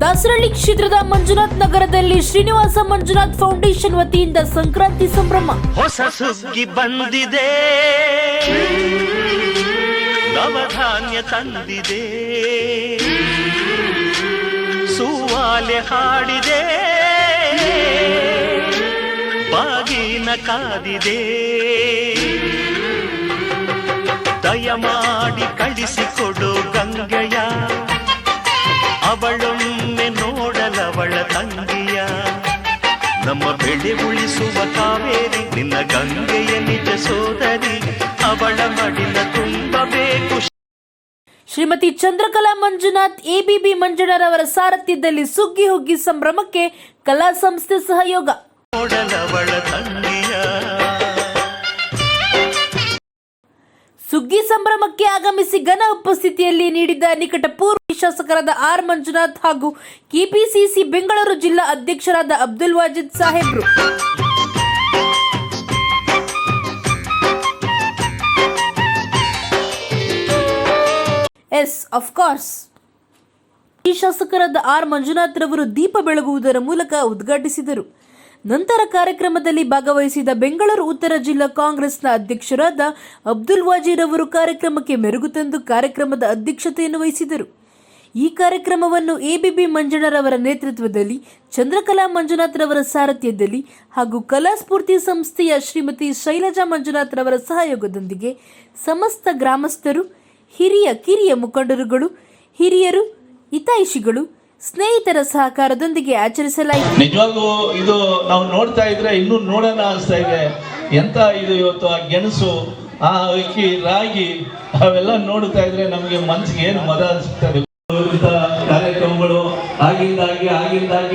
ದಾಸರಳ್ಳಿ ಕ್ಷೇತ್ರದ ಮಂಜುನಾಥ್ ನಗರದಲ್ಲಿ ಶ್ರೀನಿವಾಸ ಮಂಜುನಾಥ್ ಫೌಂಡೇಶನ್ ವತಿಯಿಂದ ಸಂಕ್ರಾಂತಿ ಸಂಭ್ರಮ. ಹೊಸ ಸುಗ್ಗಿ ಬಂದಿದೆ, ನವಧಾನ್ಯ ತಂದಿದೆ, ಸೂವಾಲೆ ಹಾಡಿದೆ, ಬಾಗಿನ ಕಾದಿದೆ. ದಯಮಾಡಿ ಕಳಿಸಿಕೊಡು ಗಂಗೆಯ, ಅವಳೊಮ್ಮೆ ನೋಡಲವಳ ತಂಗಿಯ. ನಮ್ಮ ಬೆಳೆ ಉಳಿಸುವ ಕಾವೇರಿ ನಿನ್ನ ಗಂಗೆಯ ನಿಜ ಸೋದರಿ, ಅವಳ ಮಡಿಲ ತುಂಬಬೇಕು. ಶ್ರೀಮತಿ ಚಂದ್ರಕಲಾ ಮಂಜುನಾಥ್ ಎಬಿಬಿ ಮಂಜಣ್ಣರವರ ಸಾರಥ್ಯದಲ್ಲಿ ಸುಗ್ಗಿ ಹುಗ್ಗಿ ಸಂಭ್ರಮಕ್ಕೆ ಕಲಾ ಸಂಸ್ಥೆ ಸಹಯೋಗ. ನೋಡಲವಳ ತಂಗಿಯ. ಸುಗ್ಗಿ ಸಂಭ್ರಮಕ್ಕೆ ಆಗಮಿಸಿ ಘನ ಉಪಸ್ಥಿತಿಯಲ್ಲಿ ನೀಡಿದ ನಿಕಟಪೂರ್ವ ಶಾಸಕರಾದ ಆರ್ ಮಂಜುನಾಥ್ ಹಾಗೂ ಕೆಪಿಸಿಸಿ ಬೆಂಗಳೂರು ಜಿಲ್ಲಾ ಅಧ್ಯಕ್ಷರಾದ ಅಬ್ದುಲ್ ವಾಜಿದ್ ಸಾಹೇಬ್ರು. ಈ ಶಾಸಕರಾದ ಆರ್ ಮಂಜುನಾಥ್ ರವರು ದೀಪ ಬೆಳಗುವುದರ ಮೂಲಕ ಉದ್ಘಾಟಿಸಿದರು. ನಂತರ ಕಾರ್ಯಕ್ರಮದಲ್ಲಿ ಭಾಗವಹಿಸಿದ ಬೆಂಗಳೂರು ಉತ್ತರ ಜಿಲ್ಲಾ ಕಾಂಗ್ರೆಸ್ನ ಅಧ್ಯಕ್ಷರಾದ ಅಬ್ದುಲ್ ವಾಜೀದ್ ಅವರು ಕಾರ್ಯಕ್ರಮಕ್ಕೆ ಮೆರುಗು ತಂದು ಕಾರ್ಯಕ್ರಮದ ಅಧ್ಯಕ್ಷತೆಯನ್ನು ವಹಿಸಿದರು. ಈ ಕಾರ್ಯಕ್ರಮವನ್ನು ಎಬಿಬಿ ಮಂಜಣ್ಣರವರ ನೇತೃತ್ವದಲ್ಲಿ, ಚಂದ್ರಕಲಾ ಮಂಜುನಾಥ್ ರವರ ಸಾರಥ್ಯದಲ್ಲಿ ಹಾಗೂ ಕಲಾಸ್ಫೂರ್ತಿ ಸಂಸ್ಥೆಯ ಶ್ರೀಮತಿ ಶೈಲಜಾ ಮಂಜುನಾಥ್ ರವರ ಸಹಯೋಗದೊಂದಿಗೆ ಸಮಸ್ತ ಗ್ರಾಮಸ್ಥರು, ಹಿರಿಯ ಕಿರಿಯ ಮುಖಂಡರುಗಳು, ಹಿರಿಯರು, ಹಿತೈಷಿಗಳು, ಸ್ನೇಹಿತರ ಸಹಕಾರದೊಂದಿಗೆ ಆಚರಿಸಲಾಯಿತು. ನಿಜವಾಗೂ ಇದು ನಾವು ನೋಡ್ತಾ ಇದ್ರೆ ಇನ್ನೂ ನೋಡೋಣ ಅನಿಸ್ತಾ ಇದೆ. ಎಂತ ಇದು ಇವತ್ತು ಆ ಗೆಣಸು, ಆ ಅಕ್ಕಿ, ರಾಗಿ ಅವೆಲ್ಲ ನೋಡ್ತಾ ಇದ್ರೆ ನಮಗೆ ಮನಸ್ಸಿಗೆ ಏನು ಮದ ಅನಿಸ್ತದೆ. ಇಂಥ ಕಾರ್ಯಕ್ರಮಗಳು ಆಗಿಂದಾಗಿ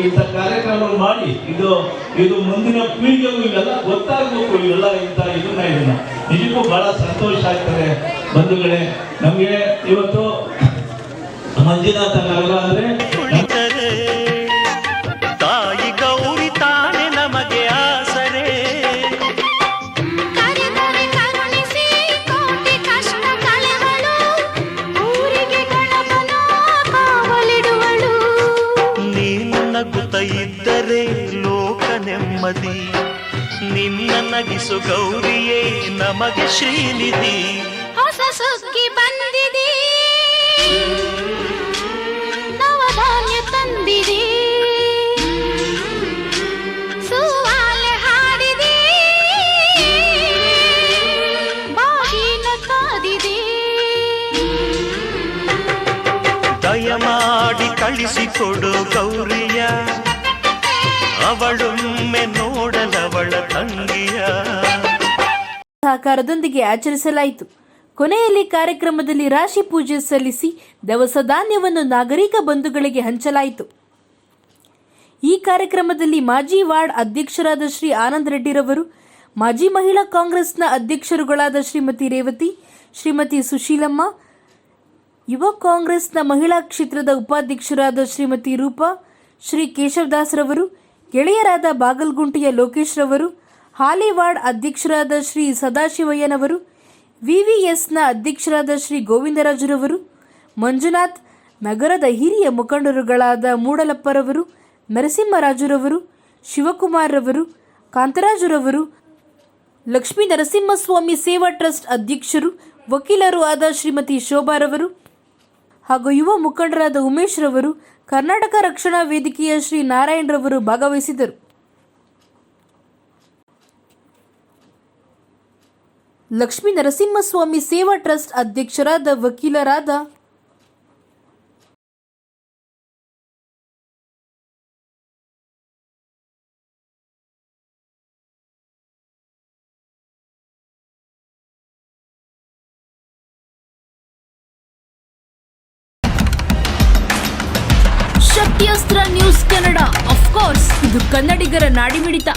ಇಂಥ ಕಾರ್ಯಕ್ರಮಗಳು ಮಾಡಿ ಇದು ಮುಂದಿನ ಪೀಳಿಗೆಗೂ ಇವೆಲ್ಲ ಗೊತ್ತಾಗಬೇಕು. ಇವೆಲ್ಲ ಇದನ್ನ ನಿಜಕ್ಕೂ ಬಹಳ ಸಂತೋಷ ಆಗ್ತದೆ ಬಂಧುಗಳೇ. ನಮಗೆ ಇವತ್ತು ಮಂಜುನಾಥ ನಗರ ಅಂದ್ರೆ ತಾಯಿ ಗೌರಿ ತಾನೆ ನಮಗೆ ಆಸರೆ. ನೀನು ನಗುತ್ತ ಇದ್ದರೆ ಲೋಕ ನೆಮ್ಮದಿ, ನಿನ್ನ ನಗಿಸು ಗೌರಿಯೇ ನಮಗೆ ಶ್ರೀನಿಧಿ. ಹೊಸ ಸುಗ್ಗಿ ಬಂದಿದೆ, ನವಧಾನ್ಯ ತಂದಿದೆ, ಸೂವಾಲೆ ಹಾಡಿದೆ, ಬಾಗಿನ ಕಾದಿದೆ. ದಯಮಾಡಿ ಕಳಿಸಿಕೊಡು ಗೌರಿಯ, ಅವಳೊಮ್ಮೆ ನೋಡಲವಳ ತಂಗಿಯ. ಸಹಕಾರದೊಂದಿಗೆ ಆಚರಿಸಲಾಯಿತು. ಕೊನೆಯಲ್ಲಿ ಕಾರ್ಯಕ್ರಮದಲ್ಲಿ ರಾಶಿ ಪೂಜೆ ಸಲ್ಲಿಸಿ ದವಸ ಧಾನ್ಯವನ್ನು ನಾಗರಿಕ ಬಂಧುಗಳಿಗೆ ಹಂಚಲಾಯಿತು. ಈ ಕಾರ್ಯಕ್ರಮದಲ್ಲಿ ಮಾಜಿ ವಾರ್ಡ್ ಅಧ್ಯಕ್ಷರಾದ ಶ್ರೀ ಆನಂದ್ ರೆಡ್ಡಿರವರು, ಮಾಜಿ ಮಹಿಳಾ ಕಾಂಗ್ರೆಸ್ನ ಅಧ್ಯಕ್ಷರುಗಳಾದ ಶ್ರೀಮತಿ ರೇವತಿ, ಶ್ರೀಮತಿ ಸುಶೀಲಮ್ಮ, ಯುವ ಕಾಂಗ್ರೆಸ್ನ ಮಹಿಳಾ ಕ್ಷೇತ್ರದ ಉಪಾಧ್ಯಕ್ಷರಾದ ಶ್ರೀಮತಿ ರೂಪಾ, ಶ್ರೀ ಕೇಶವದಾಸ್ ರವರು, ಗೆಳೆಯರಾದ ಬಾಗಲಗುಂಟೆಯ ಲೋಕೇಶ್ ರವರು, ಹಾಲಿ ವಾರ್ಡ್ ಅಧ್ಯಕ್ಷರಾದ ಶ್ರೀ ಸದಾಶಿವಯ್ಯನವರು, ವಿವಿಎಸ್ನ ಅಧ್ಯಕ್ಷರಾದ ಶ್ರೀ ಗೋವಿಂದರಾಜುರವರು, ಮಂಜುನಾಥ್ ನಗರದ ಹಿರಿಯ ಮುಖಂಡರುಗಳಾದ ಮೂಡಲಪ್ಪರವರು, ನರಸಿಂಹರಾಜುರವರು, ಶಿವಕುಮಾರ್ ರವರು, ಕಾಂತರಾಜುರವರು, ಲಕ್ಷ್ಮೀ ನರಸಿಂಹಸ್ವಾಮಿ ಸೇವಾ ಟ್ರಸ್ಟ್ ಅಧ್ಯಕ್ಷರು, ವಕೀಲರು ಆದ ಶ್ರೀಮತಿ ಶೋಭಾರವರು ಹಾಗೂ ಯುವ ಮುಖಂಡರಾದ ಉಮೇಶ್ ರವರು, ಕರ್ನಾಟಕ ರಕ್ಷಣಾ ವೇದಿಕೆಯ ಶ್ರೀ ನಾರಾಯಣ್ ರವರು ಭಾಗವಹಿಸಿದರು. ಲಕ್ಷ್ಮೀ ನರಸಿಂಹಸ್ವಾಮಿ ಸೇವಾ ಟ್ರಸ್ಟ್ ಅಧ್ಯಕ್ಷರಾದ ವಕೀಲರಾದ ಶಕ್ತಿಯಸ್ತ್ರ ನ್ಯೂಸ್ ಕನ್ನಡ. ಆಫ್ಕೋರ್ಸ್ ಇದು ಕನ್ನಡಿಗರ ನಾಡಿಮಿಡಿತ.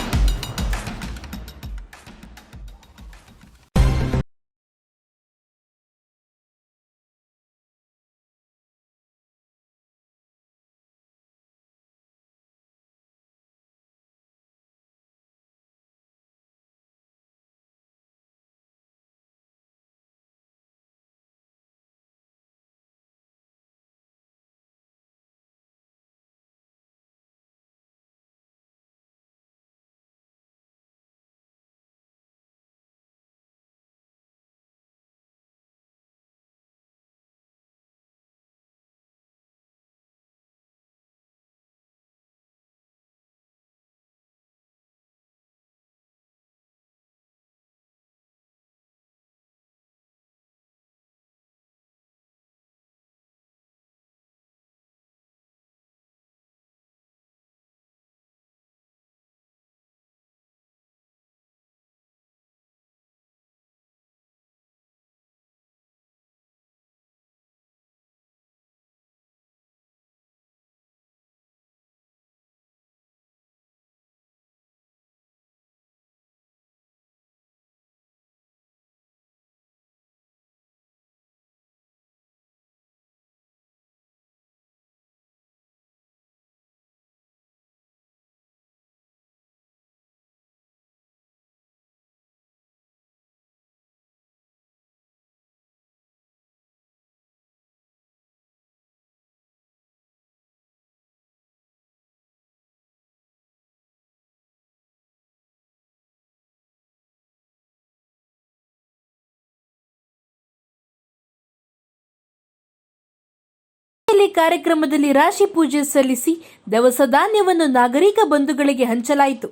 ಕಾರ್ಯಕ್ರಮದಲ್ಲಿ ರಾಶಿ ಪೂಜೆ ಸಲ್ಲಿಸಿ ದವಸ ಧಾನ್ಯವನ್ನು ನಾಗರಿಕ ಬಂಧುಗಳಿಗೆ ಹಂಚಲಾಯಿತು.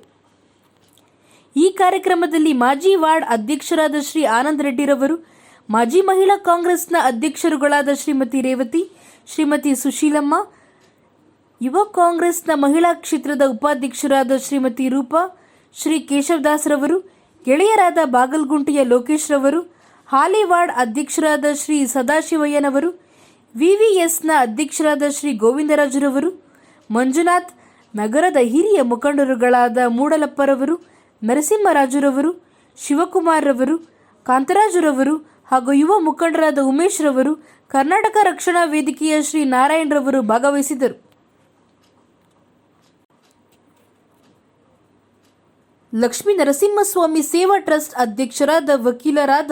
ಈ ಕಾರ್ಯಕ್ರಮದಲ್ಲಿ ಮಾಜಿ ವಾರ್ಡ್ ಅಧ್ಯಕ್ಷರಾದ ಶ್ರೀ ಆನಂದ್ ರೆಡ್ಡಿರವರು, ಮಾಜಿ ಮಹಿಳಾ ಕಾಂಗ್ರೆಸ್ನ ಅಧ್ಯಕ್ಷರುಗಳಾದ ಶ್ರೀಮತಿ ರೇವತಿ, ಶ್ರೀಮತಿ ಸುಶೀಲಮ್ಮ, ಯುವ ಕಾಂಗ್ರೆಸ್ನ ಮಹಿಳಾ ಕ್ಷೇತ್ರದ ಉಪಾಧ್ಯಕ್ಷರಾದ ಶ್ರೀಮತಿ ರೂಪಾ, ಶ್ರೀ ಕೇಶವದಾಸ್ ರವರು, ಗೆಳೆಯರಾದ ಬಾಗಲಗುಂಟೆಯ ಲೋಕೇಶ್ ರವರು, ಹಾಲಿ ವಾರ್ಡ್ ಅಧ್ಯಕ್ಷರಾದ ಶ್ರೀ ಸದಾಶಿವಯ್ಯನವರು, ವಿವಿಎಸ್ನ ಅಧ್ಯಕ್ಷರಾದ ಶ್ರೀ ಗೋವಿಂದರಾಜುರವರು, ಮಂಜುನಾಥ್, ನಗರದ ಹಿರಿಯ ಮುಖಂಡರುಗಳಾದ ಮೂಡಲಪ್ಪರವರು, ನರಸಿಂಹರಾಜುರವರು, ಶಿವಕುಮಾರ್ ರವರು, ಕಾಂತರಾಜುರವರು ಹಾಗೂ ಯುವ ಮುಖಂಡರಾದ ಉಮೇಶ್ ರವರು, ಕರ್ನಾಟಕ ರಕ್ಷಣಾ ವೇದಿಕೆಯ ಶ್ರೀ ನಾರಾಯಣ್ ರವರು ಭಾಗವಹಿಸಿದರು. ಲಕ್ಷ್ಮೀ ನರಸಿಂಹಸ್ವಾಮಿ ಸೇವಾ ಟ್ರಸ್ಟ್ ಅಧ್ಯಕ್ಷರಾದ ವಕೀಲರಾದ